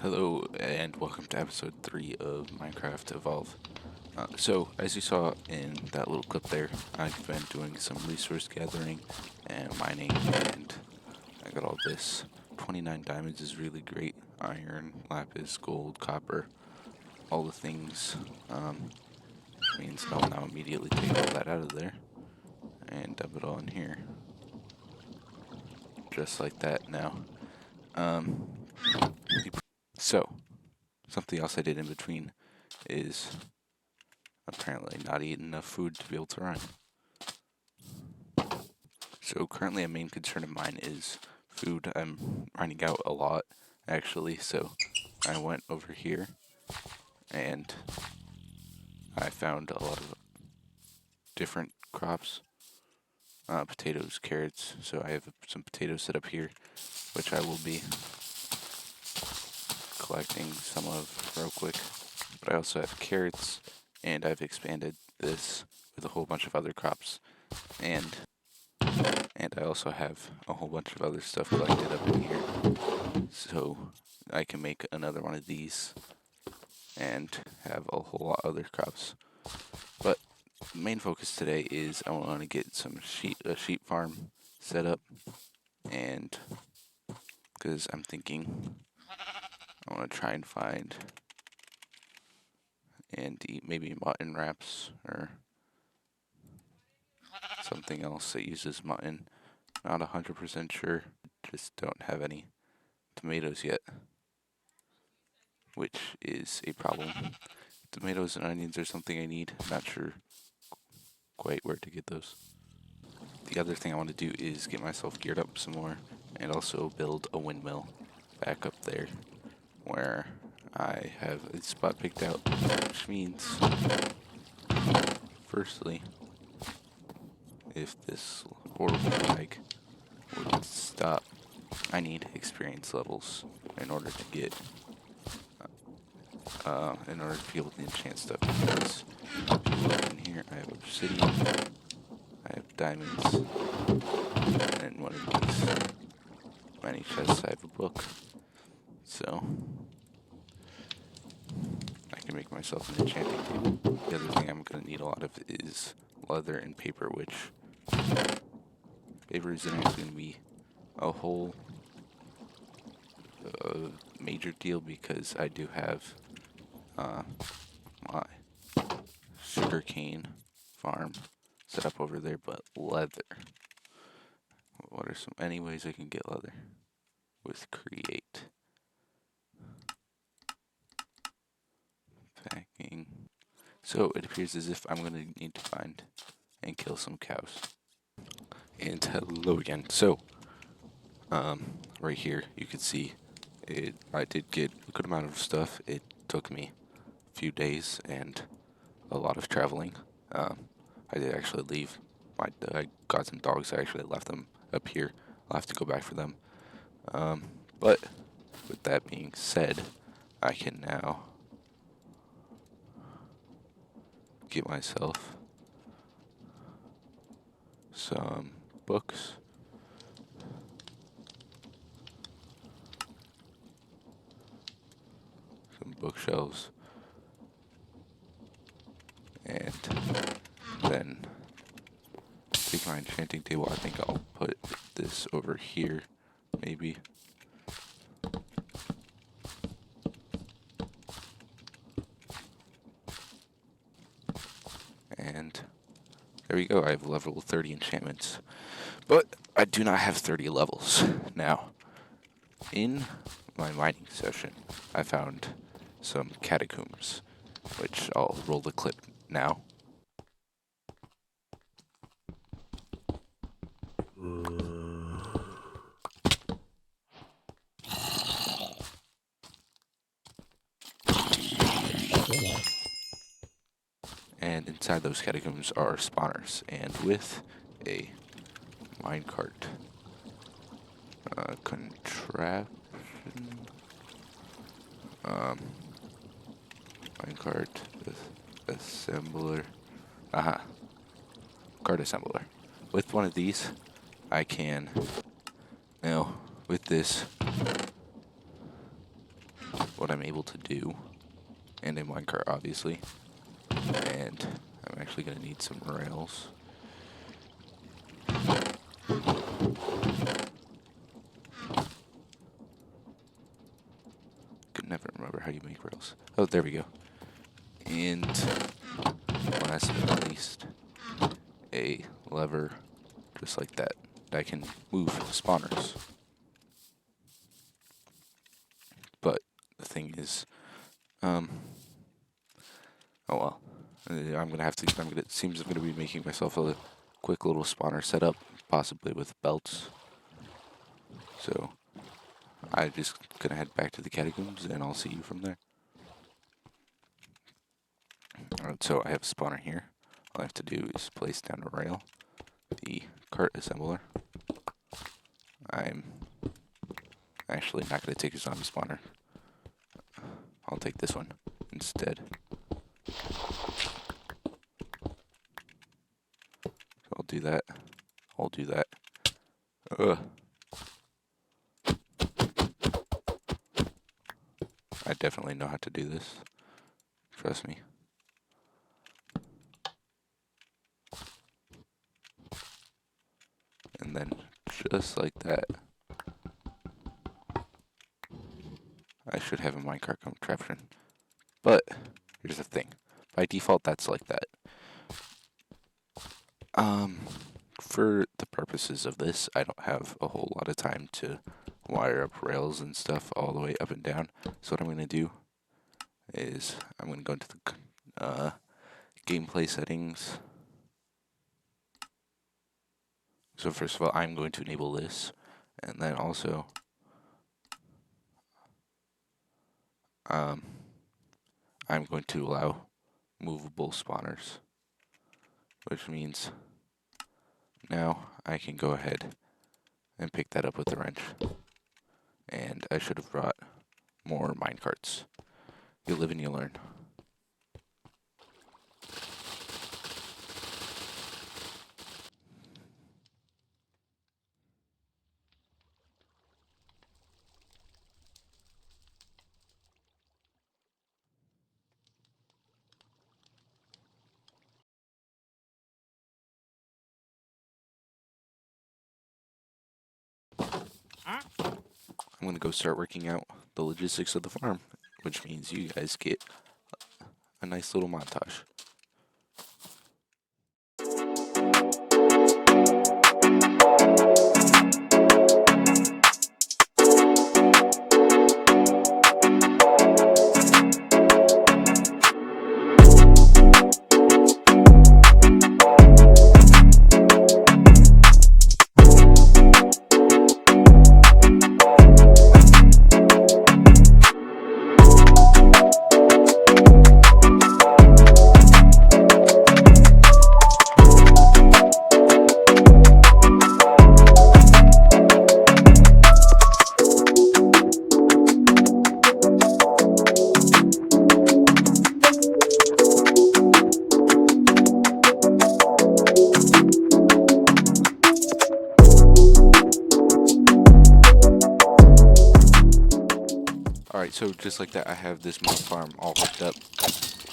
Hello and welcome to episode 3 of Minecraft Evolve. So, as you saw in that little clip there, I've been doing some resource gathering and mining, and I got all this. 29 diamonds is really great. Iron, lapis, gold, copper, all the things. Which means I'll now immediately take all that out of there and dump it all in here. Just like that now. So, something else I did in between is apparently not eat enough food to be able to run. So currently a main concern of mine is food. I'm running out a lot, actually, so I went over here and I found a lot of different crops. Potatoes, carrots, so I have some potatoes set up here, which I will be collecting some of real quick. But I also have carrots, and I've expanded this with a whole bunch of other crops, and I also have a whole bunch of other stuff collected up in here, so I can make another one of these and have a whole lot of other crops. But the main focus today is I want to get a sheep farm set up, and because I'm thinking I want to try and find and eat maybe mutton wraps or something else that uses mutton. Not 100% sure. Just don't have any tomatoes yet, which is a problem. Tomatoes and onions are something I need. Not sure quite where to get those. The other thing I want to do is get myself geared up some more and also build a windmill back up there where I have a spot picked out, which means, firstly, if this horrible lag would stop, I need experience levels in order to get, in order to be able to enchant stuff. Because if you look in here, I have obsidian, I have diamonds, and in one of these many chests I have a book. So I can make myself an enchanting table. The other thing I'm going to need a lot of is leather and paper, which paper isn't actually going to be a whole major deal because I do have my sugarcane farm set up over there, but leather. What are any ways I can get leather? With create. Packing. So it appears as if I'm going to need to find and kill some cows. And hello again. So, right here you can see I did get a good amount of stuff. It took me a few days and a lot of traveling. I did actually leave. I got some dogs. I actually left them up here. I'll have to go back for them. But with that being said, I can now get myself some books. Some bookshelves. And then take my enchanting table. I think I'll put this over here, maybe. And there we go. I have level 30 enchantments. But I do not have 30 levels. Now, in my mining session, I found some catacombs, which I'll roll the clip now. And inside those catacombs are spawners, and with a minecart contraption, minecart assembler, cart assembler. With one of these, I can now, with this, what I'm able to do, and a minecart obviously, and I'm actually going to need some rails. Could never remember how you make rails. Oh, there we go. And last but not least, a lever just like that I can move spawners. But the thing is, oh well, it seems I'm gonna be making myself a quick little spawner setup, possibly with belts. So I'm just gonna head back to the catacombs and I'll see you from there. Alright, so I have a spawner here. All I have to do is place down a rail, the cart assembler. I'm actually not gonna take a zombie spawner. I'll take this one instead. I'll do that. I'll do that. Ugh. I definitely know how to do this. Trust me. And then, just like that, I should have a minecart contraption. But, here's the thing. By default, that's like that. For the purposes of this, I don't have a whole lot of time to wire up rails and stuff all the way up and down. So what I'm going to do is I'm going to go into the gameplay settings. So first of all, I'm going to enable this, and then also I'm going to allow movable spawners, which means now I can go ahead and pick that up with the wrench. And I should have brought more minecarts. You live and you learn. I'm going to go start working out the logistics of the farm, which means you guys get a nice little montage. Alright, so just like that, I have this mob farm all hooked up.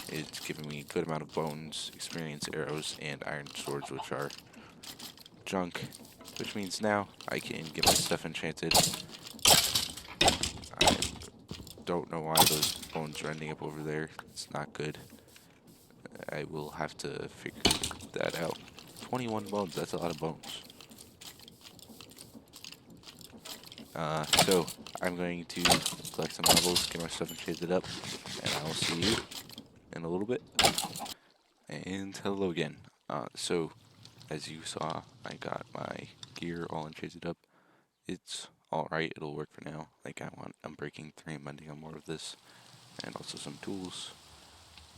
It's giving me a good amount of bones, experience, arrows, and iron swords, which are junk. Which means now I can get my stuff enchanted. I don't know why those bones are ending up over there. It's not good. I will have to figure that out. 21 bones, that's a lot of bones. So I'm going to collect some levels, get my stuff enchanted up, and I will see you in a little bit. And hello again. So as you saw, I got my gear all enchanted up. It's alright, it'll work for now. Like I'm breaking 3 and mending on more of this, and also some tools.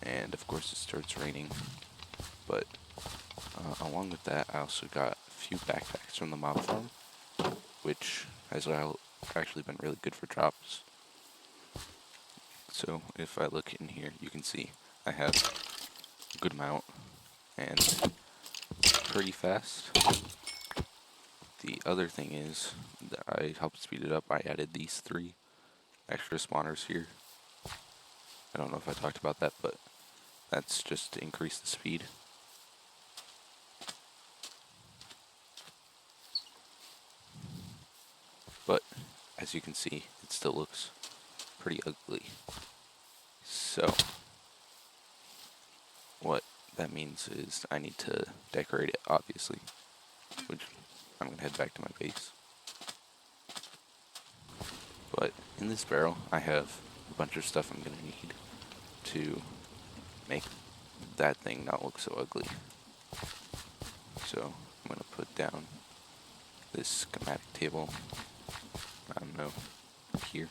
And of course it starts raining, but along with that I also got a few backpacks from the mob farm, which has actually been really good for drops. So if I look in here, you can see I have a good amount and pretty fast. The other thing is that I helped speed it up. I added these 3 extra spawners here. I don't know if I talked about that, but that's just to increase the speed. But as you can see, it still looks pretty ugly. So what that means is I need to decorate it, obviously, which I'm gonna head back to my base. But in this barrel, I have a bunch of stuff I'm gonna need to make that thing not look so ugly. So I'm gonna put down this schematic table, I don't know, here.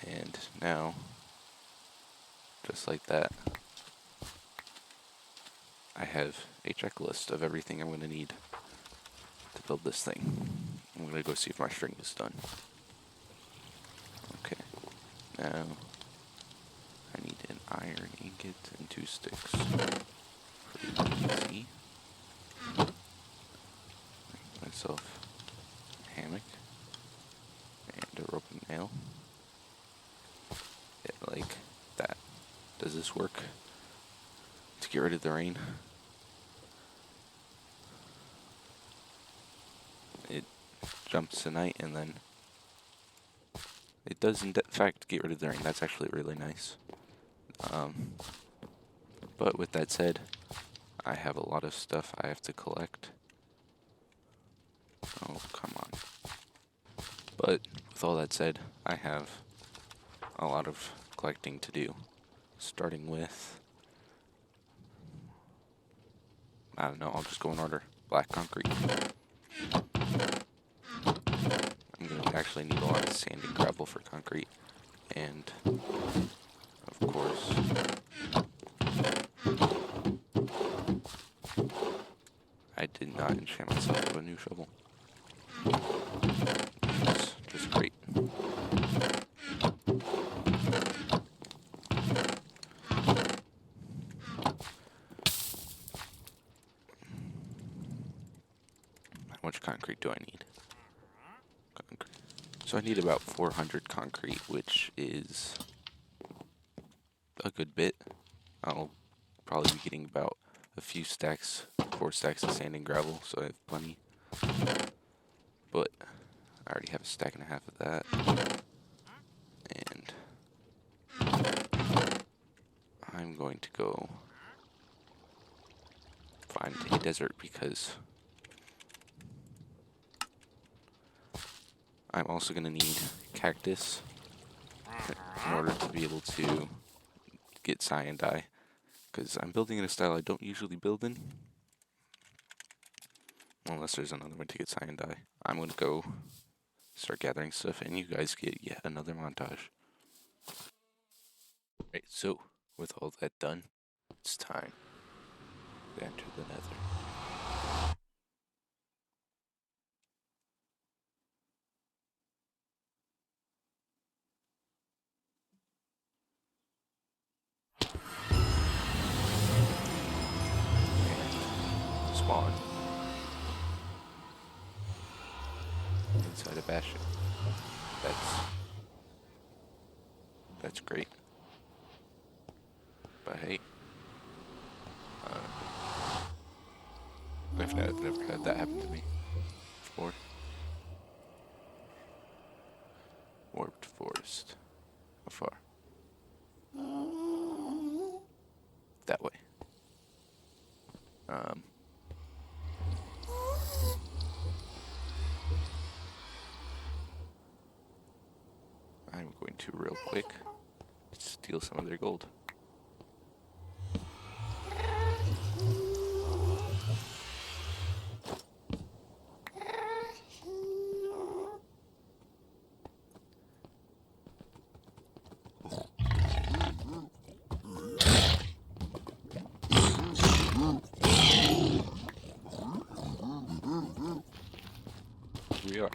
And now, just like that, I have a checklist of everything I'm gonna need to build this thing. I'm gonna go see if my string is done. Okay, now I need an iron ingot and 2 sticks. Pretty easy. Make myself a hammock and a rope and nail. Yeah, like that. Does this work to get rid of the rain? It jumps to night and then it does in fact get rid of the rain. That's actually really nice. But with that said, I have a lot of stuff I have to collect. Oh, come on. But with all that said, I have a lot of collecting to do. Starting with, I don't know, I'll just go in order. Black concrete. I'm going to actually need a lot of sand and gravel for concrete. And, of course, I did not enchant myself with a new shovel. It's just great. How much concrete do I need? Concrete. So I need about 400 concrete, which is a good bit. I'll probably be getting about a few stacks, 4 stacks of sand and gravel, so I have plenty. But I already have a stack and a half of that. And I'm going to go find a desert because I'm also going to need cactus in order to be able to get cyan dye. Because I'm building in a style I don't usually build in. Unless there's another way to get cyan dye. I'm going to go start gathering stuff and you guys get yet another montage. Right, so with all that done, it's time to enter the nether. And spawn inside a bastion. That's great. But hey, I've never had that happen to me before. Warped forest. How far? That way. I'm going to real quick steal some of their gold. Here we are.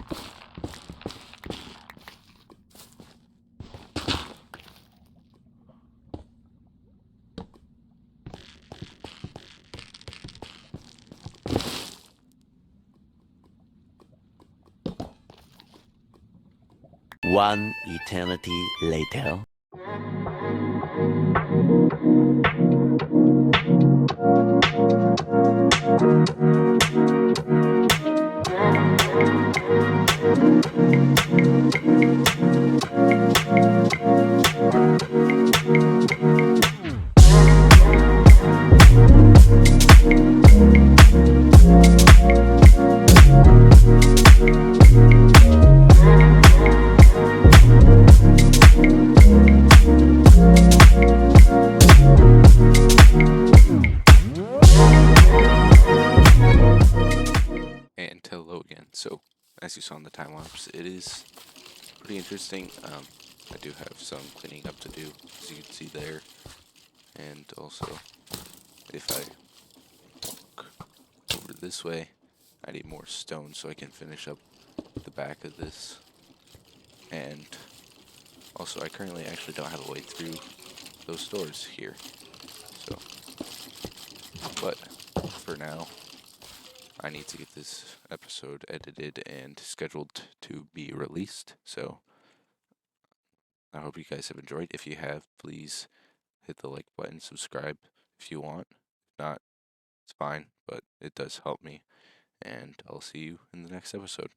One eternity later. And hello again. So, as you saw in the time lapse, it is pretty interesting. I do have some cleaning up to do, as you can see there. And also, if I walk over this way, I need more stone so I can finish up the back of this. And also, I currently actually don't have a way through those doors here. So, but for now, I need to get this episode edited and scheduled to be released. So, I hope you guys have enjoyed. If you have, please hit the like button, subscribe if you want. If not, it's fine, but it does help me. And I'll see you in the next episode.